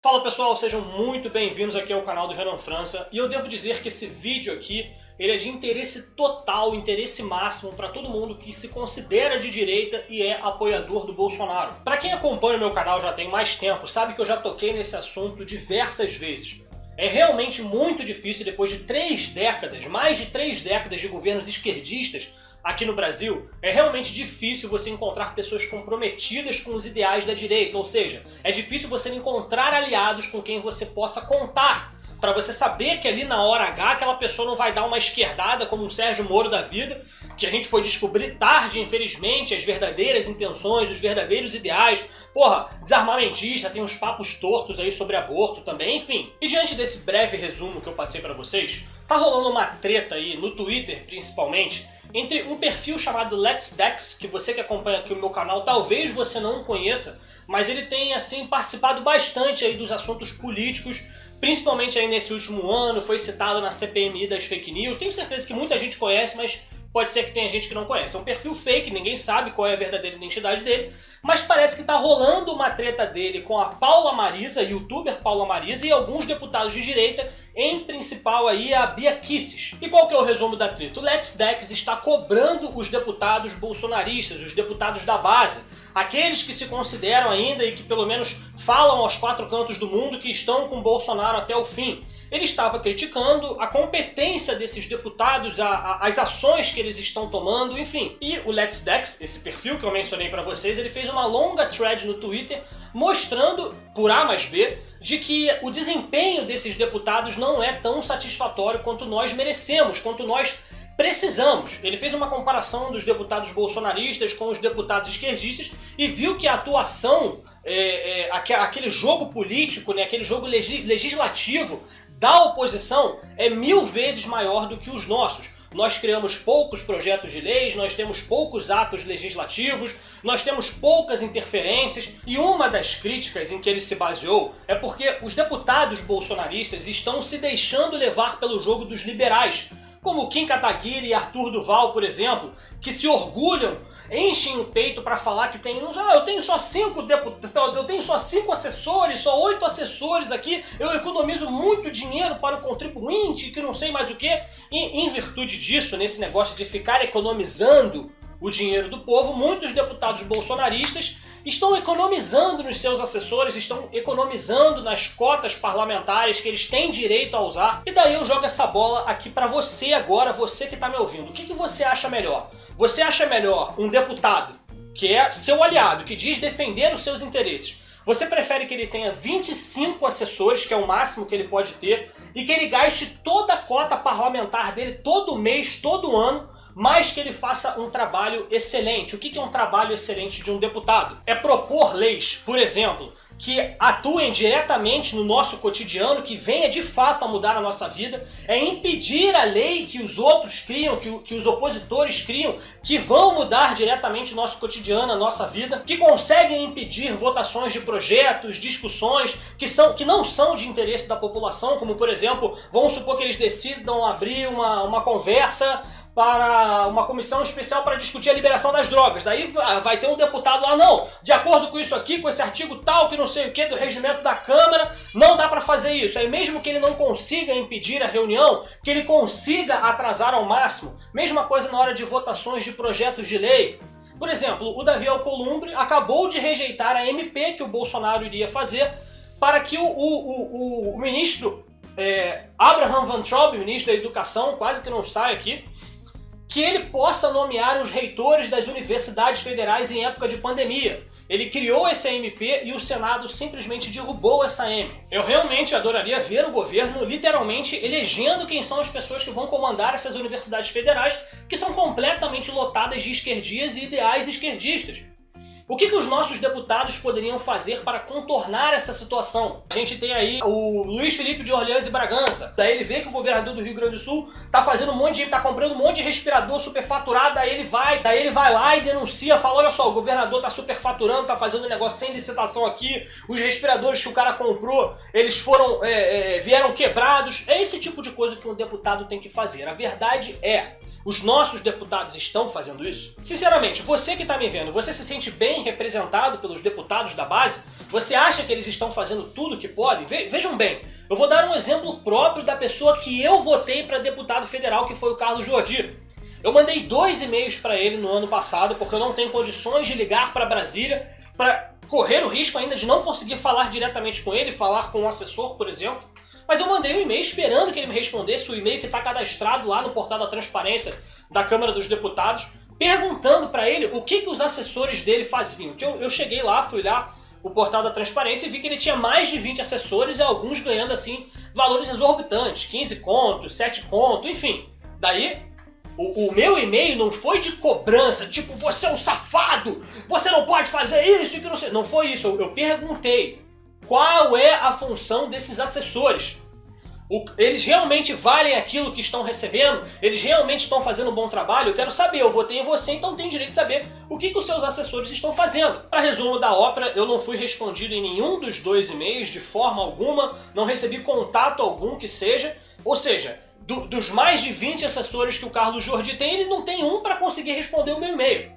Fala pessoal, sejam muito bem-vindos aqui ao canal do Renan França, e eu devo dizer que esse vídeo aqui ele é de interesse total, interesse máximo para todo mundo que se considera de direita e é apoiador do Bolsonaro. Para quem acompanha o meu canal já tem mais tempo, sabe que eu já toquei nesse assunto diversas vezes. É realmente muito difícil, depois de mais de 3 décadas de governos esquerdistas aqui no Brasil, é realmente difícil você encontrar pessoas comprometidas com os ideais da direita, ou seja, é difícil você encontrar aliados com quem você possa contar, para você saber que ali na hora H aquela pessoa não vai dar uma esquerdada como um Sérgio Moro da vida, que a gente foi descobrir tarde, infelizmente, as verdadeiras intenções, os verdadeiros ideais. Porra, desarmamentista, tem uns papos tortos aí sobre aborto também, enfim. E diante desse breve resumo que eu passei pra vocês, tá rolando uma treta aí, no Twitter principalmente, entre um perfil chamado Let's Dex, que você que acompanha aqui o meu canal, talvez você não conheça, mas ele tem, assim, participado bastante aí dos assuntos políticos, principalmente aí nesse último ano, foi citado na CPMI das fake news. Tenho certeza que muita gente conhece, mas pode ser que tenha gente que não conhece. É um perfil fake, ninguém sabe qual é a verdadeira identidade dele, mas parece que tá rolando uma treta dele com a Paula Marisa, youtuber Paula Marisa, e alguns deputados de direita, em principal aí a Bia Kicis. E qual que é o resumo da treta? O Let's Dex está cobrando os deputados bolsonaristas, os deputados da base, aqueles que se consideram ainda e que pelo menos falam aos 4 cantos do mundo que estão com Bolsonaro até o fim. Ele estava criticando a competência desses deputados, as ações que eles estão tomando, enfim. E o Let's Dex, esse perfil que eu mencionei pra vocês, ele fez uma longa thread no Twitter mostrando, por A mais B, de que o desempenho desses deputados não é tão satisfatório quanto nós merecemos, quanto nós precisamos. Ele fez uma comparação dos deputados bolsonaristas com os deputados esquerdistas e viu que a atuação, aquele jogo político, né, aquele jogo legislativo da oposição é 1000 vezes maior do que os nossos. Nós criamos poucos projetos de leis, nós temos poucos atos legislativos, nós temos poucas interferências, e uma das críticas em que ele se baseou é porque os deputados bolsonaristas estão se deixando levar pelo jogo dos liberais, como Kim Kataguiri e Arthur Duval, por exemplo, que se orgulham, enchem o peito para falar que tem, eu tenho só 5 deputados, eu tenho só 5 assessores, só 8 assessores aqui, eu economizo muito dinheiro para o contribuinte, que não sei mais o que. E em virtude disso, nesse negócio de ficar economizando o dinheiro do povo, muitos deputados bolsonaristas estão economizando nos seus assessores, estão economizando nas cotas parlamentares que eles têm direito a usar. E daí eu jogo essa bola aqui pra você agora, você que tá me ouvindo. O que você acha melhor? Você acha melhor um deputado que é seu aliado, que diz defender os seus interesses? Você prefere que ele tenha 25 assessores, que é o máximo que ele pode ter, e que ele gaste toda a cota parlamentar dele todo mês, todo ano, mas que ele faça um trabalho excelente? O que é um trabalho excelente de um deputado? É propor leis, por exemplo, que atuem diretamente no nosso cotidiano, que venha de fato a mudar a nossa vida, é impedir a lei que os outros criam, que os opositores criam, que vão mudar diretamente o nosso cotidiano, a nossa vida, que conseguem impedir votações de projetos, discussões que não são de interesse da população, como por exemplo, vamos supor que eles decidam abrir uma conversa para uma comissão especial para discutir a liberação das drogas. Daí vai ter um deputado lá, não, de acordo com isso aqui, com esse artigo tal, que não sei o que, do regimento da Câmara, não dá para fazer isso. Aí mesmo que ele não consiga impedir a reunião, que ele consiga atrasar ao máximo. Mesma coisa na hora de votações de projetos de lei. Por exemplo, o Davi Alcolumbre acabou de rejeitar a MP que o Bolsonaro iria fazer para que o ministro Abraham Van Traub, ministro da Educação, quase que não sai aqui, que ele possa nomear os reitores das universidades federais em época de pandemia. Ele criou essa MP e o Senado simplesmente derrubou essa M. Eu realmente adoraria ver o governo literalmente elegendo quem são as pessoas que vão comandar essas universidades federais, que são completamente lotadas de esquerdias e ideais esquerdistas. O que os nossos deputados poderiam fazer para contornar essa situação? A gente tem aí o Luiz Felipe de Orleans e Bragança. Daí ele vê que o governador do Rio Grande do Sul tá comprando um monte de respirador superfaturado, daí ele vai lá e denuncia, fala, olha só, o governador tá superfaturando, tá fazendo um negócio sem licitação aqui, os respiradores que o cara comprou, eles vieram quebrados. É esse tipo de coisa que um deputado tem que fazer. A verdade é, os nossos deputados estão fazendo isso? Sinceramente, você que tá me vendo, você se sente bem representado pelos deputados da base? Você acha que eles estão fazendo tudo o que podem? Vejam bem, eu vou dar um exemplo próprio da pessoa que eu votei para deputado federal, que foi o Carlos Jordi. Eu mandei 2 e-mails para ele no ano passado, porque eu não tenho condições de ligar para Brasília, para correr o risco ainda de não conseguir falar diretamente com ele, falar com um assessor, por exemplo. Mas eu mandei um e-mail esperando que ele me respondesse, o e-mail que está cadastrado lá no portal da transparência da Câmara dos Deputados, perguntando para ele o que os assessores dele faziam. Eu cheguei lá, fui lá o portal da transparência e vi que ele tinha mais de 20 assessores e alguns ganhando assim valores exorbitantes, 15 contos, 7 contos, enfim. Daí o meu e-mail não foi de cobrança, tipo, você é um safado, você não pode fazer isso e que não sei. Não foi isso, eu perguntei qual é a função desses assessores. Eles realmente valem aquilo que estão recebendo? Eles realmente estão fazendo um bom trabalho? Eu quero saber, eu votei em você, então tenho direito de saber o que os seus assessores estão fazendo. Para resumo da ópera, eu não fui respondido em nenhum dos 2 e-mails de forma alguma, não recebi contato algum que seja, ou seja, dos mais de 20 assessores que o Carlos Jordi tem, ele não tem um para conseguir responder o meu e-mail.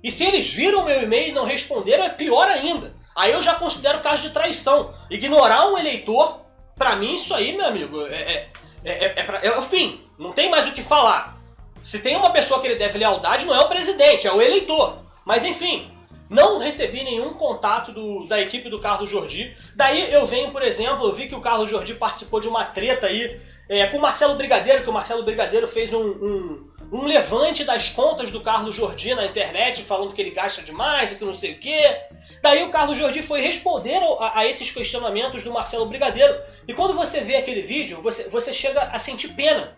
E se eles viram o meu e-mail e não responderam, é pior ainda. Aí eu já considero caso de traição. Ignorar um eleitor, pra mim isso aí, meu amigo, é o fim. Não tem mais o que falar. Se tem uma pessoa que ele deve lealdade, não é o presidente, é o eleitor. Mas enfim, não recebi nenhum contato da equipe do Carlos Jordi. Daí eu venho, por exemplo, eu vi que o Carlos Jordi participou de uma treta aí com o Marcelo Brigadeiro, que o Marcelo Brigadeiro fez um levante das contas do Carlos Jordi na internet, falando que ele gasta demais e que não sei o quê. Daí o Carlos Jordi foi responder a esses questionamentos do Marcelo Brigadeiro. E quando você vê aquele vídeo, você chega a sentir pena.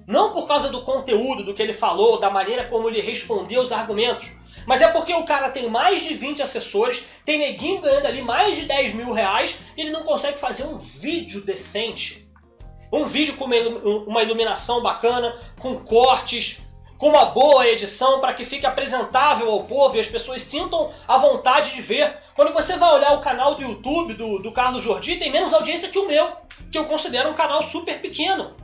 Não por causa do conteúdo, do que ele falou, da maneira como ele respondeu os argumentos. Mas é porque o cara tem mais de 20 assessores, tem neguinho ganhando ali mais de 10 mil reais, e ele não consegue fazer um vídeo decente. Um vídeo com uma iluminação bacana, com cortes, com uma boa edição para que fique apresentável ao povo e as pessoas sintam a vontade de ver. Quando você vai olhar o canal do YouTube do Carlos Jordi, tem menos audiência que o meu, que eu considero um canal super pequeno.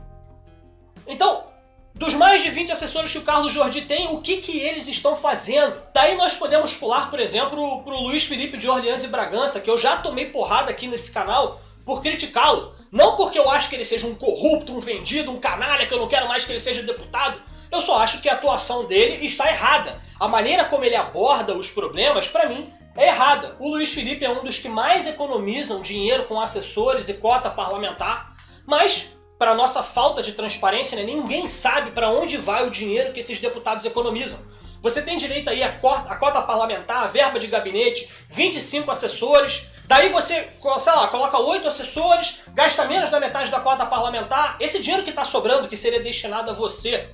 Então, dos mais de 20 assessores que o Carlos Jordi tem, o que eles estão fazendo? Daí nós podemos pular, por exemplo, para o Luiz Felipe de Orleans e Bragança, que eu já tomei porrada aqui nesse canal por criticá-lo. Não porque eu acho que ele seja um corrupto, um vendido, um canalha, que eu não quero mais que ele seja deputado. Eu só acho que a atuação dele está errada. A maneira como ele aborda os problemas, para mim, é errada. O Luiz Felipe é um dos que mais economizam dinheiro com assessores e cota parlamentar, mas, para nossa falta de transparência, né, ninguém sabe para onde vai o dinheiro que esses deputados economizam. Você tem direito aí a cota parlamentar, a verba de gabinete, 25 assessores. Daí você, sei lá, coloca 8 assessores, gasta menos da metade da cota parlamentar. Esse dinheiro que está sobrando, que seria destinado a você,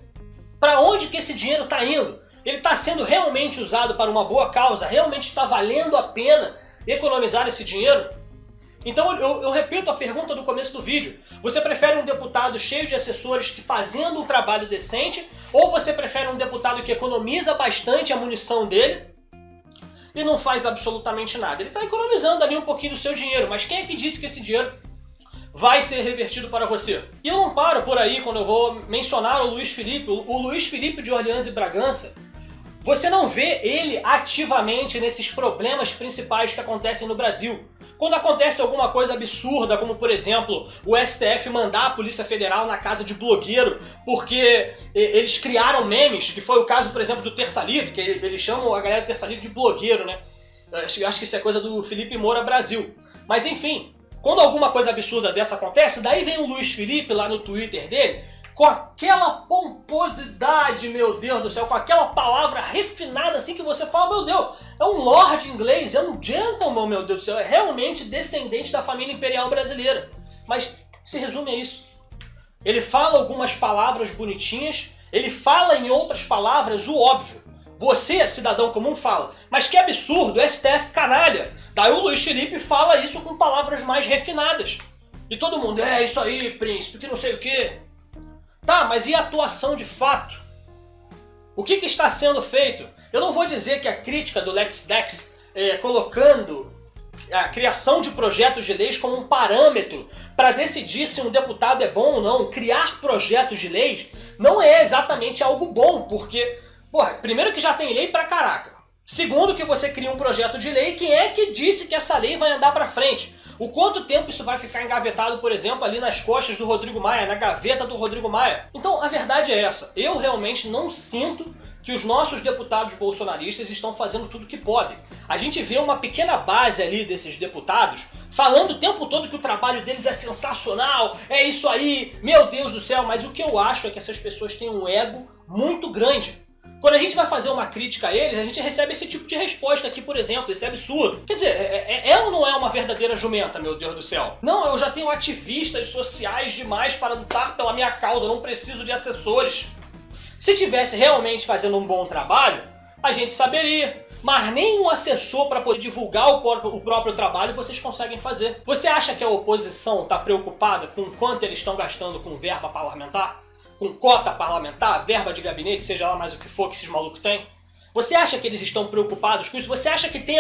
para onde que esse dinheiro está indo? Ele está sendo realmente usado para uma boa causa? Realmente está valendo a pena economizar esse dinheiro? Então eu repito a pergunta do começo do vídeo. Você prefere um deputado cheio de assessores que fazendo um trabalho decente? Ou você prefere um deputado que economiza bastante a munição dele e não faz absolutamente nada? Ele está economizando ali um pouquinho do seu dinheiro, mas quem é que disse que esse dinheiro vai ser revertido para você? E eu não paro por aí quando eu vou mencionar o Luiz Felipe. O Luiz Felipe de Orleans e Bragança, você não vê ele ativamente nesses problemas principais que acontecem no Brasil. Quando acontece alguma coisa absurda, como por exemplo, o STF mandar a Polícia Federal na casa de blogueiro porque eles criaram memes, que foi o caso, por exemplo, do Terça Livre, que eles chamam a galera do Terça Livre de blogueiro, né? Acho que isso é coisa do Felipe Moura Brasil. Mas enfim, quando alguma coisa absurda dessa acontece, daí vem o Luiz Felipe lá no Twitter dele, com aquela pomposidade, meu Deus do céu, com aquela palavra refinada assim que você fala, meu Deus, é um lord inglês, é um gentleman, meu Deus do céu, é realmente descendente da família imperial brasileira. Mas se resume a isso. Ele fala algumas palavras bonitinhas, ele fala em outras palavras o óbvio. Você, cidadão comum, fala, mas que absurdo, STF canalha. Daí o Luiz Felipe fala isso com palavras mais refinadas. E todo mundo, é isso aí, príncipe, que não sei o quê. Tá, mas e a atuação de fato? O que está sendo feito? Eu não vou dizer que a crítica do LexDex, colocando a criação de projetos de leis como um parâmetro para decidir se um deputado é bom ou não, criar projetos de leis, não é exatamente algo bom, porque, porra, primeiro que já tem lei pra caraca. Segundo, que você cria um projeto de lei, quem é que disse que essa lei vai andar para frente? O quanto tempo isso vai ficar engavetado, por exemplo, ali nas costas do Rodrigo Maia, na gaveta do Rodrigo Maia? Então, a verdade é essa. Eu realmente não sinto que os nossos deputados bolsonaristas estão fazendo tudo o que podem. A gente vê uma pequena base ali desses deputados falando o tempo todo que o trabalho deles é sensacional, é isso aí, meu Deus do céu, mas o que eu acho é que essas pessoas têm um ego muito grande. Quando a gente vai fazer uma crítica a eles, a gente recebe esse tipo de resposta aqui, por exemplo, esse absurdo. Quer dizer, é ou não é uma verdadeira jumenta, meu Deus do céu? Não, eu já tenho ativistas sociais demais para lutar pela minha causa, não preciso de assessores. Se tivesse realmente fazendo um bom trabalho, a gente saberia. Mas nem um assessor para poder divulgar o próprio trabalho vocês conseguem fazer. Você acha que a oposição está preocupada com quanto eles estão gastando com verba parlamentar? Com cota parlamentar, verba de gabinete, seja lá mais o que for que esses malucos têm? Você acha que eles estão preocupados com isso? Você acha que tem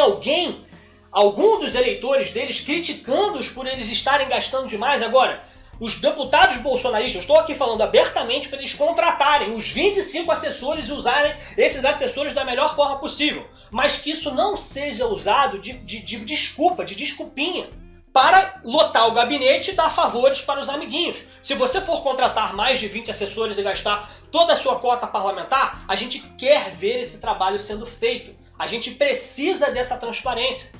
algum dos eleitores deles, criticando-os por eles estarem gastando demais? Agora, os deputados bolsonaristas, eu estou aqui falando abertamente para eles contratarem os 25 assessores e usarem esses assessores da melhor forma possível. Mas que isso não seja usado de desculpa, de desculpinha, para lotar o gabinete e dar favores para os amiguinhos. Se você for contratar mais de 20 assessores e gastar toda a sua cota parlamentar, a gente quer ver esse trabalho sendo feito. A gente precisa dessa transparência.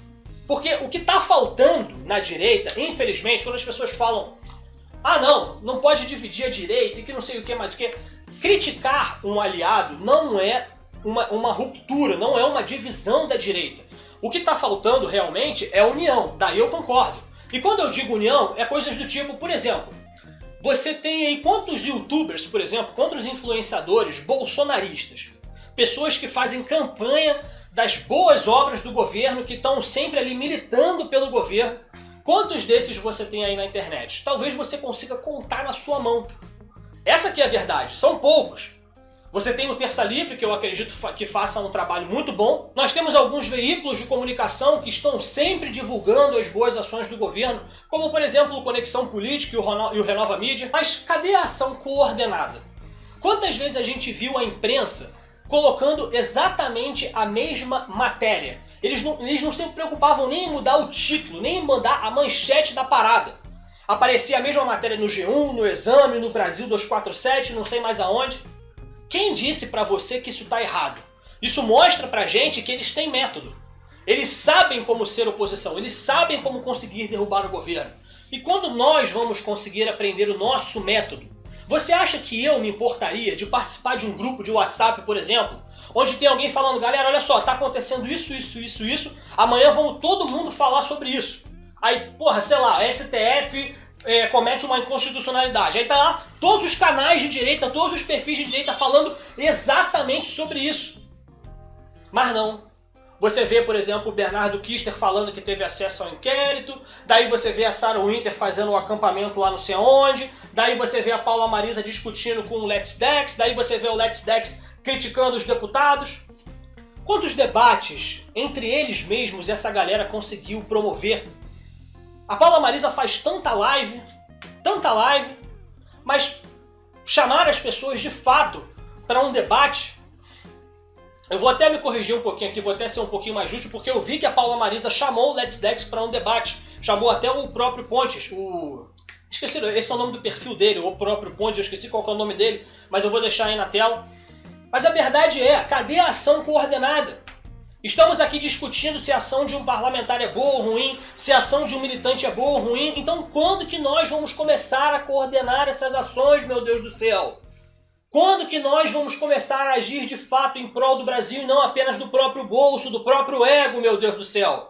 Porque o que está faltando na direita, infelizmente, quando as pessoas falam ah não pode dividir a direita e que não sei o que mais o que, criticar um aliado não é uma ruptura, não é uma divisão da direita. O que está faltando realmente é união, daí eu concordo. E quando eu digo união, é coisas do tipo, por exemplo, você tem aí quantos youtubers, por exemplo, quantos influenciadores bolsonaristas, pessoas que fazem campanha das boas obras do governo, que estão sempre ali militando pelo governo, quantos desses você tem aí na internet? Talvez você consiga contar na sua mão. Essa aqui é a verdade, são poucos. Você tem o Terça Livre, que eu acredito que faça um trabalho muito bom. Nós temos alguns veículos de comunicação que estão sempre divulgando as boas ações do governo, como por exemplo o Conexão Política e o Renova Mídia. Mas cadê a ação coordenada? Quantas vezes a gente viu a imprensa colocando exatamente a mesma matéria? Eles não se preocupavam nem em mudar o título, nem em mudar a manchete da parada. Aparecia a mesma matéria no G1, no Exame, no Brasil 247, não sei mais aonde. Quem disse pra você que isso tá errado? Isso mostra pra gente que eles têm método. Eles sabem como ser oposição, eles sabem como conseguir derrubar o governo. E quando nós vamos conseguir aprender o nosso método? Você acha que eu me importaria de participar de um grupo de WhatsApp, por exemplo, onde tem alguém falando, galera, olha só, tá acontecendo isso, amanhã vamos todo mundo falar sobre isso. Aí, porra, sei lá, STF comete uma inconstitucionalidade. Aí tá lá todos os canais de direita, todos os perfis de direita falando exatamente sobre isso. Mas não. Você vê, por exemplo, o Bernardo Kister falando que teve acesso ao inquérito, daí você vê a Sarah Winter fazendo um acampamento lá não sei aonde, daí você vê a Paula Marisa discutindo com o Let's Dex, daí você vê o Let's Dex criticando os deputados. Quantos debates entre eles mesmos essa galera conseguiu promover? A Paula Marisa faz tanta live, mas chamar as pessoas de fato para um debate, eu vou até me corrigir um pouquinho aqui, vou até ser um pouquinho mais justo, porque eu vi que a Paula Marisa chamou o Let's Dex para um debate, chamou até o próprio Pontes, esqueci, esse é o nome do perfil dele, o próprio Pontes, eu esqueci qual que é o nome dele, mas eu vou deixar aí na tela. Mas a verdade é, cadê a ação coordenada? Estamos aqui discutindo se a ação de um parlamentar é boa ou ruim, se a ação de um militante é boa ou ruim. Então quando que nós vamos começar a coordenar essas ações, meu Deus do céu? Quando que nós vamos começar a agir de fato em prol do Brasil e não apenas do próprio bolso, do próprio ego, meu Deus do céu?